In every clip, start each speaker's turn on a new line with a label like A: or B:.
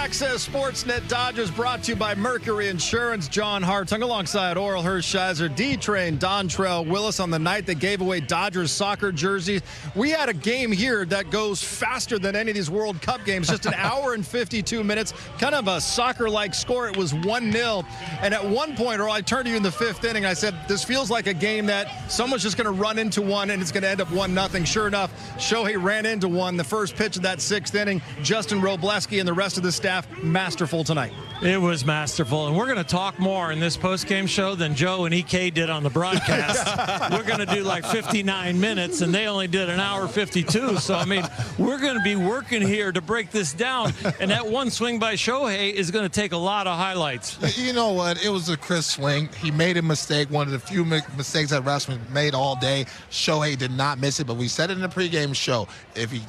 A: Access Sportsnet Dodgers brought to you by Mercury Insurance. John Hartung alongside Oral Hershiser, D-Train, Dontrell Willis on the night that gave away Dodgers soccer jerseys. We had a game here that goes faster than any of these World Cup games. Just an hour and 52 minutes. Kind of a soccer-like score. It was 1-0. And at one point, Earl, I turned to you in the fifth inning. I said, this feels like a game that someone's just going to run into one and it's going to end up 1-0. Sure enough, Shohei ran into one. The first pitch of that sixth inning, Justin Robleski and the rest of the staff, masterful tonight.
B: It was masterful, and we're going to talk more in this post-game show than Joe and EK did on the broadcast. We're going to do like 59 minutes, and they only did an hour 52. So, I mean, we're going to be working here to break this down, and that one swing by Shohei is going to take a lot of highlights.
C: You know what? It was a crisp swing. He made a mistake, one of the few mistakes that Rasmus made all day. Shohei did not miss it, but we said it in the pregame show. If he...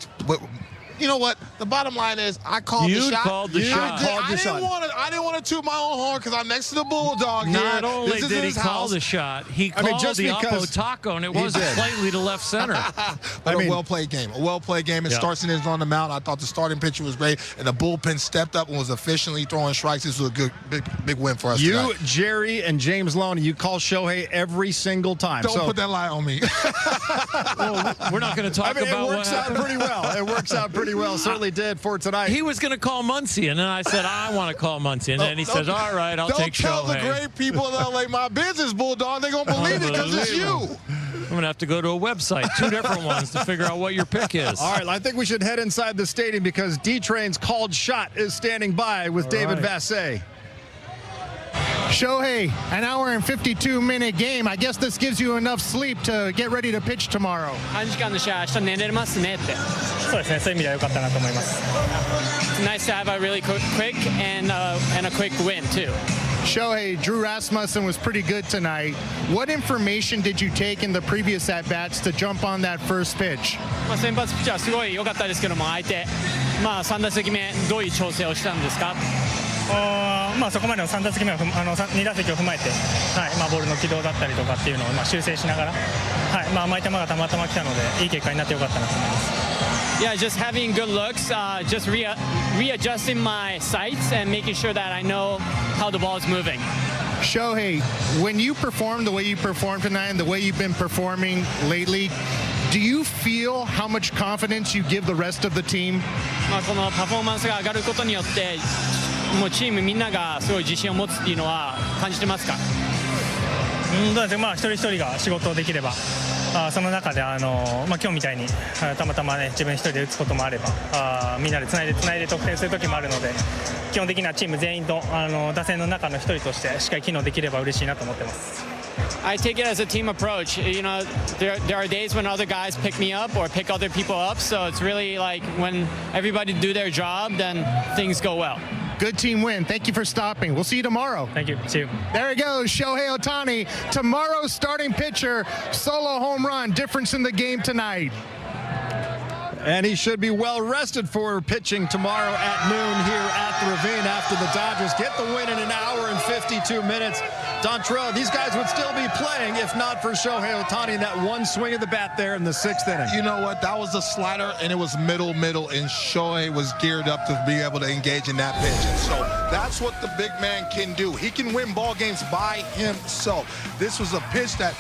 C: You know what? The bottom line is, I called the shot.
B: You called the shot.
C: I didn't want to toot my own horn because I'm next to the Bulldog here.
B: Not only did he call the shot, he called the Oppo Taco, and it wasn't slightly to left center.
C: But a well-played game. A well-played game. It starts and ends on the mound. I thought the starting pitcher was great, and the bullpen stepped up and was efficiently throwing strikes. This was a good, big win for us tonight.
A: Jerry, and James Loney, you call Shohei every single time.
C: Don't put that lie on me.
B: Well, we're not going to talk about
A: it works out pretty well. It works out pretty well. Certainly did for tonight.
B: He was going to call Muncy, and then I said, I want to call Muncy. And then he says, all right, I'll take Shohei.
C: Don't tell the great people of LA my business, Bulldog. They're going to believe it because it's you.
B: I'm going to have to go to a website, 2 different ones, to figure out what your pick is.
A: All right, I think we should head inside the stadium because D-Train's called shot is standing by with David Vassay.
D: Shohei, an hour and 52-minute game. I guess this gives you enough sleep to get ready to pitch tomorrow.
E: 短時間の試合、明日寝れますねって。
F: そうですね、そういう意味では良かったなと思います。
E: It's nice to have a really quick and a quick win too.
D: Shohei, Drew Rasmussen was pretty good tonight. What information did you take in the previous at-bats to jump on that first pitch?
E: 先発ピッチャーすごい良かったですけども、相手、3打席目どういう調整をしたんですか？
F: そこまでの3打席目を2打席を踏まえて、ボールの軌道だったりとかっていうのを修正しながら、甘い球がたまたま来たのでいい結果になってよかったなと思います。
E: Yeah, just having good looks, just readjusting my sights and making sure that I know how the ball is moving.
D: Shohei, when you perform the way you performed tonight and the way you've been performing lately, do you feel how much confidence you give the rest of the team?
E: このパフォーマンスが上がることによって、もうチームみんながすごい自信を持つっていうのは感じてますか？
F: どうですか、一人一人が仕事をできれば、その中で今日みたいにたまたまね自分一人で打つこともあれば、みんなでつないで得点する時もあるので、基本的にはチーム全員と打線の中の一人としてしっかり機能できれば嬉しいなと思ってます。
E: I take it as a team approach. You know, there are days when other guys pick me up or pick other people up, so it's really like when everybody do their job, then things go well.
D: Good team win. Thank you for stopping. We'll see you tomorrow.
F: Thank you. See you.
D: There he goes, Shohei Ohtani, tomorrow's starting pitcher, solo home run, difference in the game tonight.
A: And he should be well rested for pitching tomorrow at noon here at the Ravine after the Dodgers get the win in an hour and 52 minutes. Dontrell, these guys would still be playing if not for Shohei Ohtani and that one swing of the bat there in the sixth inning.
C: You know what? That was a slider, and it was middle, and Shohei was geared up to be able to engage in that pitch. And so that's what the big man can do. He can win ball games by himself. This was a pitch that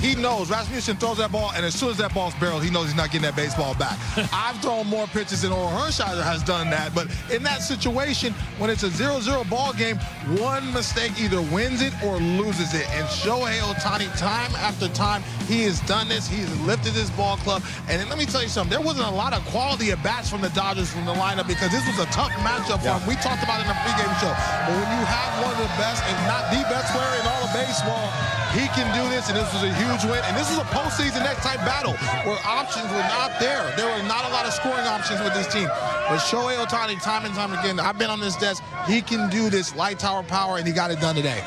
C: he knows. Rasmussen throws that ball, and as soon as that ball's barreled, he knows he's not getting that baseball back. I've thrown more pitches than Oral Hershiser has done that, but in that situation, when it's a 0-0 ball game, one mistake either wins it or loses it. And Shohei Ohtani, time after time, he has done this. He's lifted his ball club. And then let me tell you something. There wasn't a lot of quality at bats from the Dodgers from the lineup because this was a tough matchup for him. We talked about it in the pregame show. But when you have one of the best, if not the best player in all of baseball, he can do this, and this was a huge win. And this was a postseason next-type battle where options were not there. There were not a lot of scoring options with this team. But Shohei Ohtani, time and time again, I've been on this desk, he can do this light tower power, and he got it done today.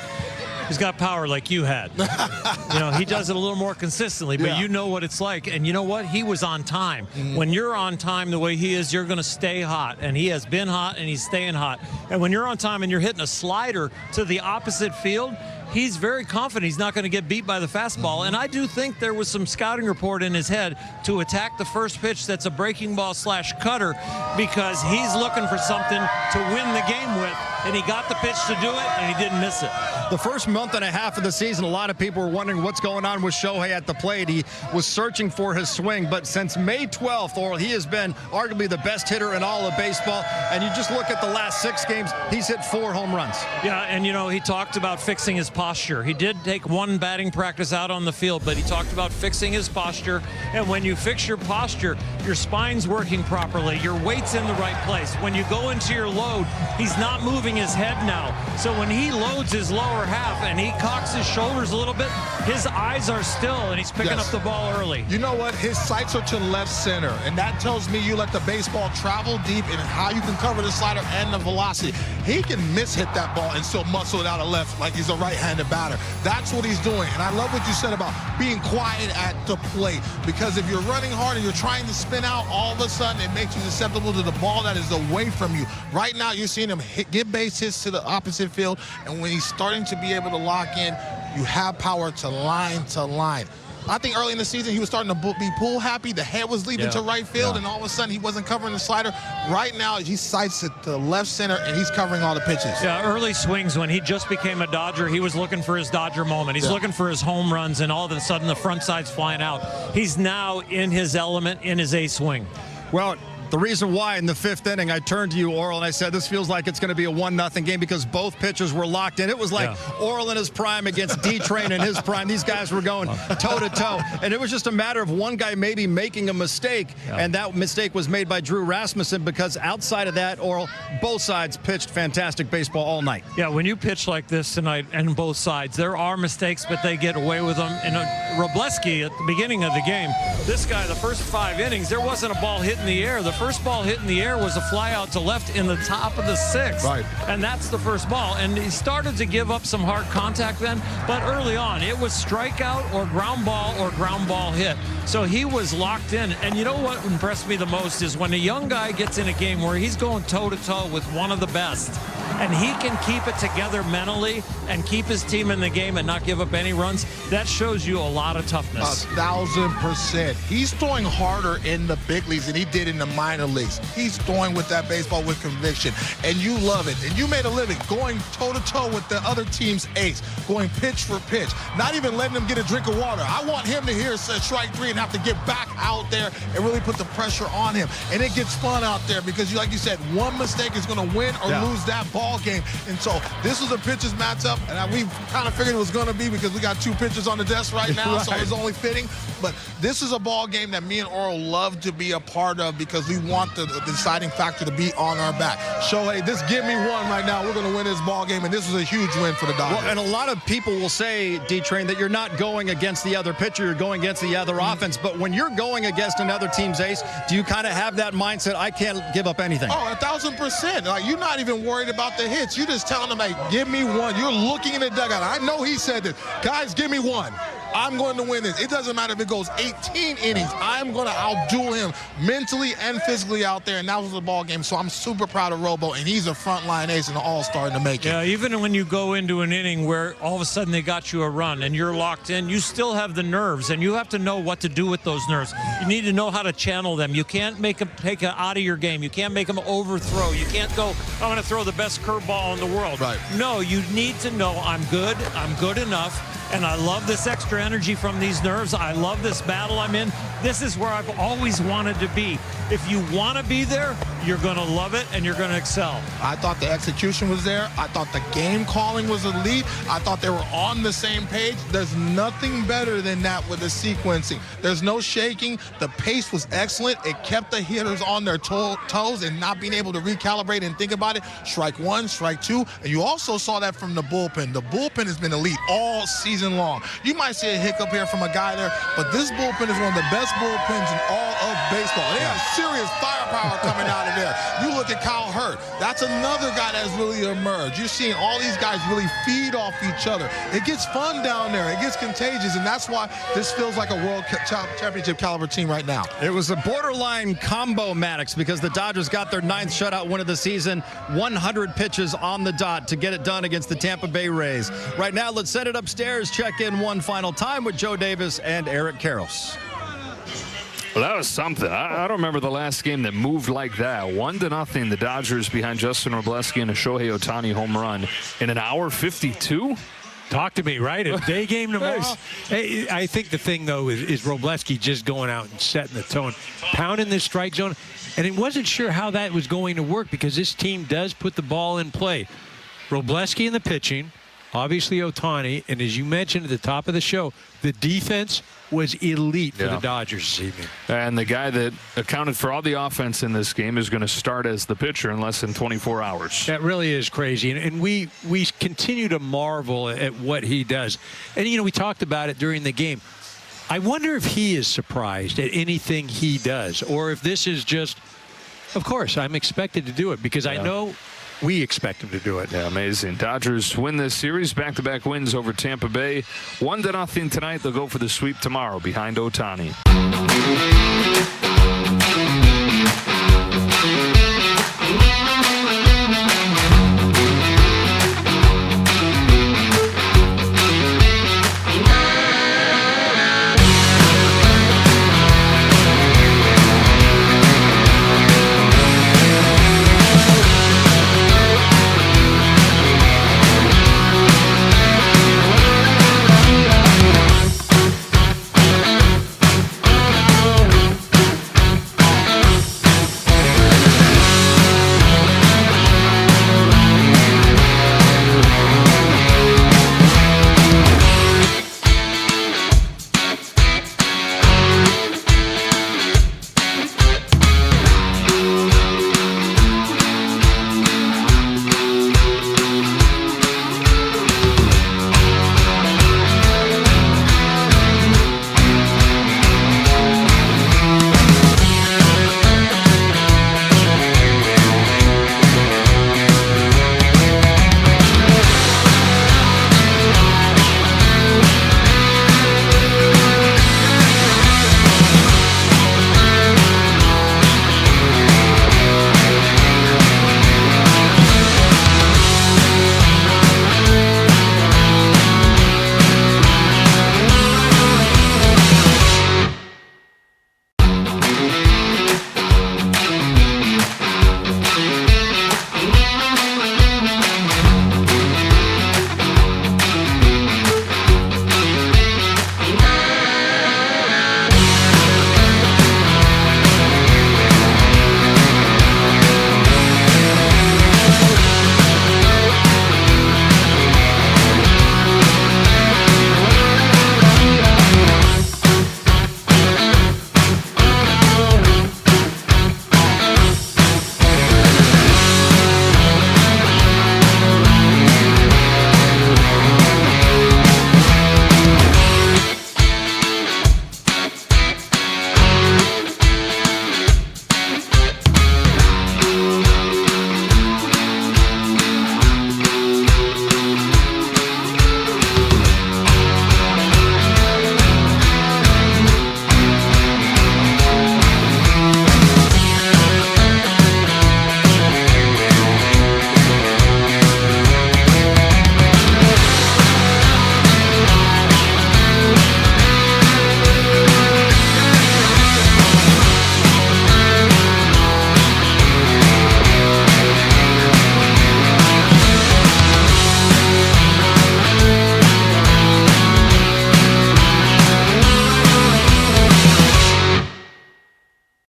B: He's got power like you had. You know, he does it a little more consistently, but you know what it's like. And you know what? He was on time. When you're on time the way he is, you're going to stay hot. And he has been hot, and he's staying hot. And when you're on time and you're hitting a slider to the opposite field, he's very confident he's not going to get beat by the fastball. And I do think there was some scouting report in his head to attack the first pitch that's a breaking ball / cutter, because he's looking for something to win the game with. And he got the pitch to do it, and he didn't miss it.
A: The first month and a half of the season, a lot of people were wondering what's going on with Shohei at the plate. He was searching for his swing, but since May 12th, Oral, he has been arguably the best hitter in all of baseball. And you just look at the last 6 games, he's hit 4 home runs.
B: Yeah, and you know, he talked about fixing his posture. He did take 1 batting practice out on the field, but he talked about fixing his posture. And when you fix your posture, your spine's working properly, your weight's in the right place. When you go into your load, he's not moving his head now. So when he loads his lower half and he cocks his shoulders a little bit, his eyes are still, and he's picking up the ball early.
C: You know what? His sights are to left center, and that tells me you let the baseball travel deep and how you can cover the slider and the velocity. He can miss-hit that ball and still muscle it out of left like he's a right-handed batter. That's what he's doing, and I love what you said about being quiet at the plate, because if you're running hard and you're trying to spin out, all of a sudden it makes you susceptible to the ball that is away from you. Right now, you're seeing him get base hits to the opposite field, and when he's starting to be able to lock in, you have power to line to line. I think early in the season, he was starting to be pool happy. The head was leading to right field, and all of a sudden, he wasn't covering the slider. Right now, he sights it to left center, and he's covering all the pitches.
B: Yeah, early swings when he just became a Dodger, he was looking for his Dodger moment. He's looking for his home runs, and all of a sudden, the front side's flying out. He's now in his element, in his A swing.
A: Well, the reason why in the 5th inning I turned to you, Oral, and I said this feels like it's going to be a 1-0 game because both pitchers were locked in. It was like Oral in his prime against D-Train in his prime. These guys were going toe-to-toe. And it was just a matter of one guy maybe making a mistake, and that mistake was made by Drew Rasmussen, because outside of that, Oral, both sides pitched fantastic baseball all night.
B: Yeah, when you pitch like this tonight and both sides, there are mistakes, but they get away with them. And Robleski at the beginning of the game, this guy, the first 5 innings, there wasn't a ball hit in the air. The first ball hit in the air was a fly out to left in the top of the 6th.
C: Right.
B: And that's the first ball. And he started to give up some hard contact then, but early on, it was strikeout or ground ball hit. So he was locked in. And you know what impressed me the most is when a young guy gets in a game where he's going toe-to-toe with one of the best, and he can keep it together mentally and keep his team in the game and not give up any runs, that shows you a lot of toughness.
C: 1,000%. He's throwing harder in the big leagues than he did in the minor leagues. He's throwing with that baseball with conviction, and you love it. And you made a living going toe-to-toe with the other team's ace, going pitch for pitch, not even letting him get a drink of water. I want him to hear strike 3 and have to get back out there and really put the pressure on him. And it gets fun out there because, like you said, one mistake is going to win or lose that ball game. And so this was a pitchers matchup, and we kind of figured it was going to be because we got 2 pitchers on the desk right now, so it's only fitting. But this is a ball game that me and Oral love to be a part of because we want the deciding factor to be on our back. Shohei, this give me one right now. We're going to win this ball game, and this was a huge win for the Dodgers.
A: Well, and a lot of people will say, D-Train, that you're not going against the other pitcher, you're going against the other offense. But when you're going against another team's ace, do you kind of have that mindset, I can't give up anything?
C: Oh, 1,000%. Like, you're not even worried about the hits. You're just telling them, hey, give me one. You're looking in the dugout. I know he said this. Guys, give me one. I'm going to win this. It doesn't matter if it goes 18 innings. I'm going to outdo him mentally and physically out there, and that was the ball game. So I'm super proud of Robo, and he's a frontline ace and an all-star in the making.
B: Yeah, even when you go into an inning where all of a sudden they got you a run and you're locked in, you still have the nerves, and you have to know what to do with those nerves. You need to know how to channel them. You can't make them take it out of your game. You can't make them overthrow. You can't go, I'm going to throw the best curveball in the world.
C: Right.
B: No, you need to know I'm good enough. And I love this extra energy from these nerves. I love this battle I'm in. This is where I've always wanted to be. If you want to be there, you're going to love it and you're going to excel.
C: I thought the execution was there. I thought the game calling was elite. I thought they were on the same page. There's nothing better than that with the sequencing. There's no shaking. The pace was excellent. It kept the hitters on their toes and not being able to recalibrate and think about it. Strike 1, strike 2. And you also saw that from the bullpen. The bullpen has been elite all season long. You might see a hiccup here from a guy there, but this bullpen is one of the best bullpens in all of baseball. They have serious firepower firepower coming out of there. You look at Kyle Hurt. That's another guy that's really emerged. You're seeing all these guys really feed off each other. It gets fun down there. It gets contagious, and that's why this feels like a world championship caliber team right now.
A: It was a borderline combo, Maddox, because the Dodgers got their 9th shutout win of the season, 100 pitches on the dot to get it done against the Tampa Bay Rays. Right now, let's send it upstairs, check in one final time with Joe Davis and Eric Karros.
G: Well, that was something. I don't remember the last game that moved like that. 1-0, the Dodgers behind Justin Robleski and a Shohei Ohtani home run in an hour 52.
H: Talk to me, right? A day game tomorrow. Hey, I think the thing, though, is Robleski just going out and setting the tone, pounding this strike zone. And it wasn't sure how that was going to work because this team does put the ball in play. Robleski in the pitching, obviously Ohtani, and as you mentioned at the top of the show, the defense was elite for the Dodgers this evening.
G: And the guy that accounted for all the offense in this game is going to start as the pitcher in less than 24 hours.
H: That really is crazy. And we continue to marvel at what he does. And, you know, we talked about it during the game. I wonder if he is surprised at anything he does, or if this is just, of course, I'm expected to do it because I know we expect him to do it.
G: Yeah, amazing. Dodgers win this series, back-to-back wins over Tampa Bay. 1-0 tonight. They'll go for the sweep tomorrow behind Ohtani.